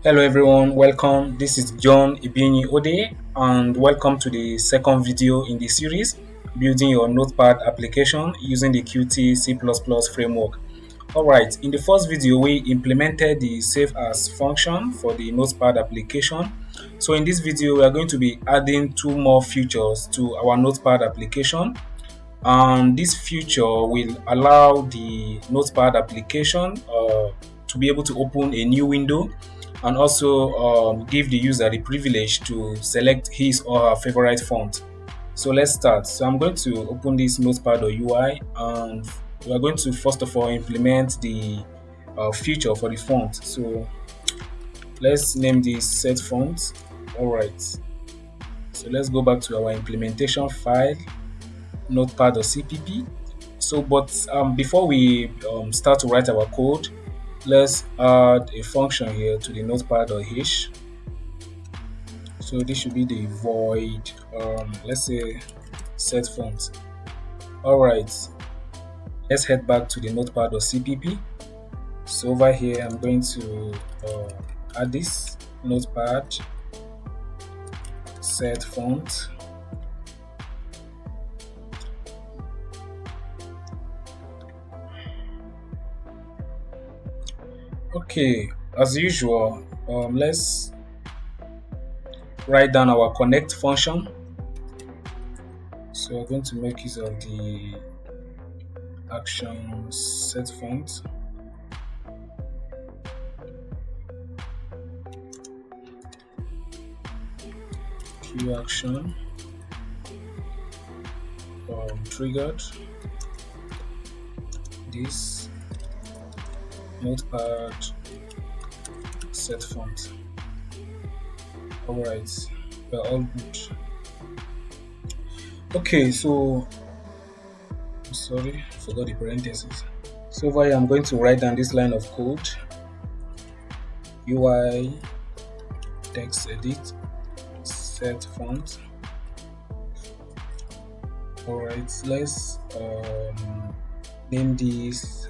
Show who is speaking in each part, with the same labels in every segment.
Speaker 1: Hello everyone, welcome. This is John Ibini Ode and welcome to the second video in the series building your Notepad application using the Qt C++ framework. Alright, in the first video we implemented the save as function for the Notepad application. So in this video we are going to be adding two more features to our Notepad application. This feature will allow the Notepad application to be able to open a new window and also give the user the privilege to select his or her favorite font. So let's start. So I'm going to open this Notepad UI and we are going to first of all implement the feature for the font. So let's name this set font. Alright, so let's go back to our implementation file notepad.cpp. So, but before we start to write our code, let's add a function here to the notepad.h. So this should be the void, let's say set font. All right, let's head back to the notepad.cpp. So over here, I'm going to add this notepad set font. Okay, as usual, let's write down our connect function. So we're going to make use of the action set font. Q action triggered this notepad set font. Alright, we're all good. Okay, so sorry, I forgot the parentheses. So over here I'm going to write down this line of code. UI text edit set font. Alright, let's name this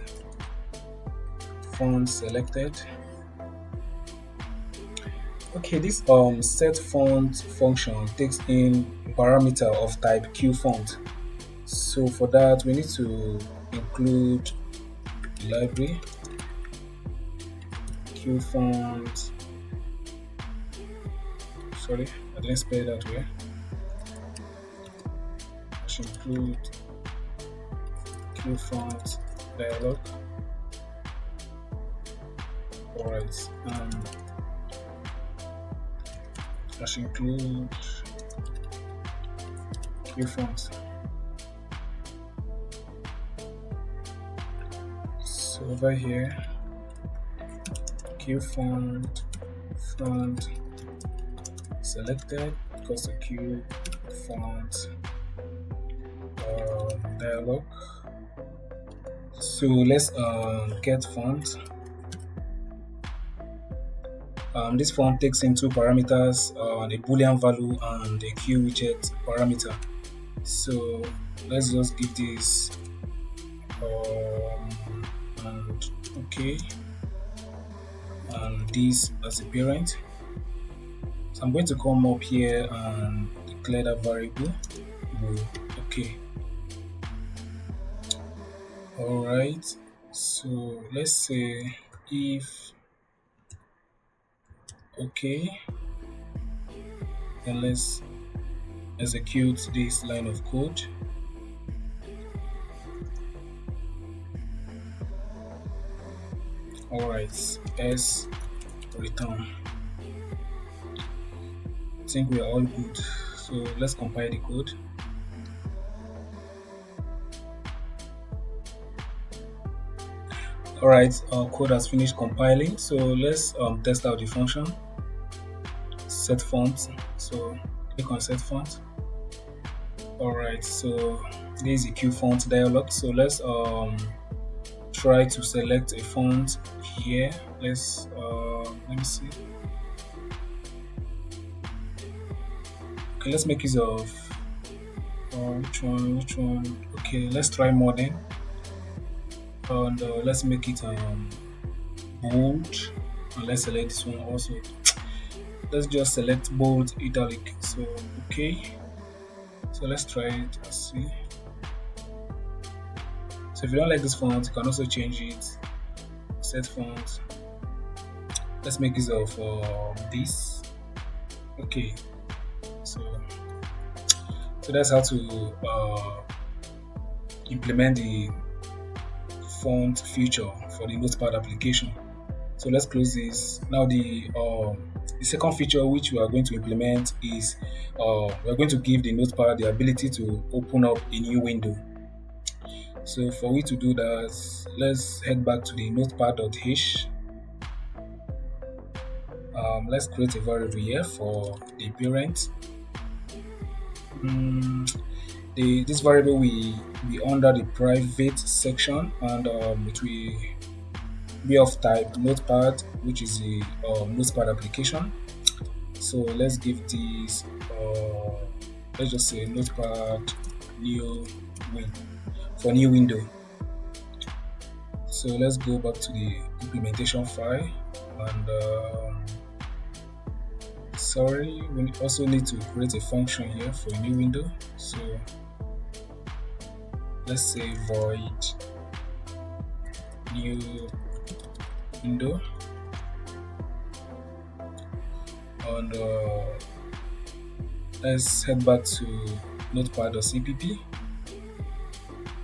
Speaker 1: font selected. Okay, this set font function takes in a parameter of type Q font. So for that we need to include the library Q font. Sorry, I didn't spell it that way. I should include Q font dialog. Alright, I should include Q font. So over here, Q font selected because the Q font dialog. So let's get font. This font takes in two parameters, a boolean value and a Q widget parameter. So let's just give this and okay, and this as a parent. So I'm going to come up here and declare that variable. Okay. All right. So let's say if okay, then let's execute this line of code. All right, S return. I think we are all good. So let's compile the code. All right, our code has finished compiling. So let's test out the function set font. So click on set font. All right, so this is the Q font dialog. So let's try to select a font here. Let's let me see. Okay, let's make use of which one? Okay, let's try modern. And let's make it bold. And let's select this one also. Let's just select bold italic. So okay, so let's try it and see. So if you don't like this font, you can also change it. Set font. Let's make use of this. Okay, so that's how to implement the font feature for the Notepad application. So let's close this. Now the second feature which we are going to implement is we are going to give the Notepad the ability to open up a new window. So for we to do that, let's head back to the notepad.h. Let's create a variable here for the parent. This variable will be under the private section, and it will be of type notepad, which is the notepad application. So let's give this let's just say notepad new win for new window. So let's go back to the implementation file, and sorry, we also need to create a function here for a new window. So let's say void new window, and let's head back to notepad.cpp.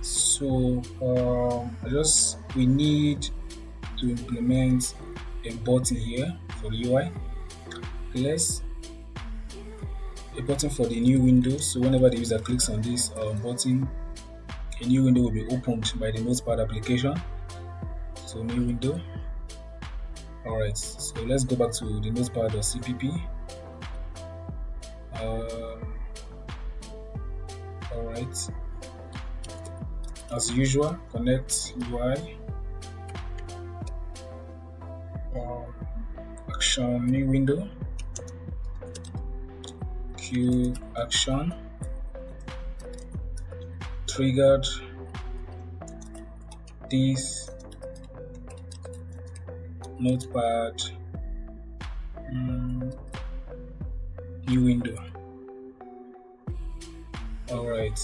Speaker 1: So we need to implement a button here for the UI. Let's a button for the new window. So whenever the user clicks on this button, a new window will be opened by the Notepad application. So new window. Alright, so let's go back to the notepad.cpp. Alright, as usual, connect UI, action new window, queue action, triggered this notepad new window. Alright,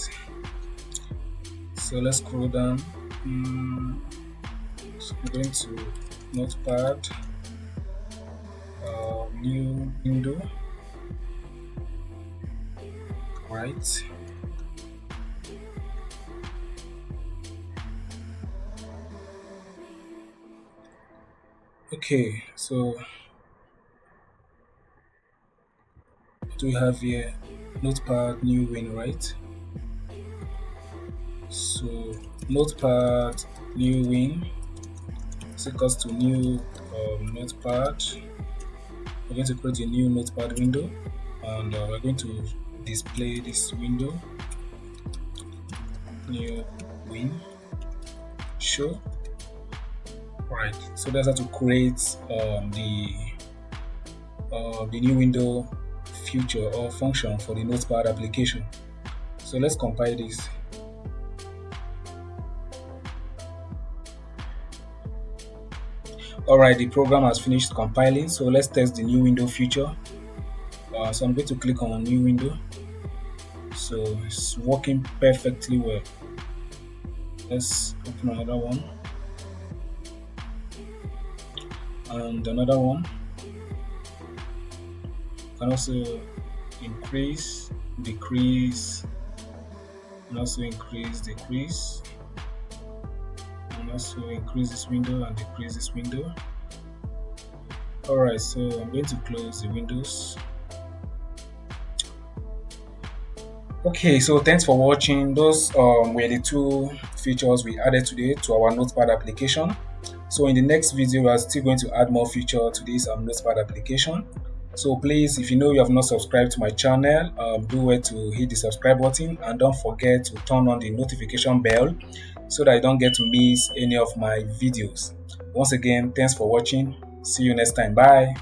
Speaker 1: so let's scroll down. So I'm going to notepad new window. Right, okay, so what do we have here? Notepad new win, right? So notepad new win is equals to new notepad. We're going to create a new notepad window, and we're going to display this window, new win show. Right, so that's how to create the new window feature or function for the Notepad application. So let's compile this. Alright, the program has finished compiling, so let's test the new window feature. So I'm going to click on new window. So it's working perfectly well. Let's open another one, and another one. You can also increase, decrease, and also increase, decrease, and also increase this window and decrease this window. Alright, so I'm going to close the windows. Okay, so thanks for watching. Those were the two features we added today to our Notepad application. So in the next video, we are still going to add more feature to this Notepad application. So please, if you know you have not subscribed to my channel, do well to hit the subscribe button, and don't forget to turn on the notification bell so that you don't get to miss any of my videos. Once again, thanks for watching. See you next time. Bye.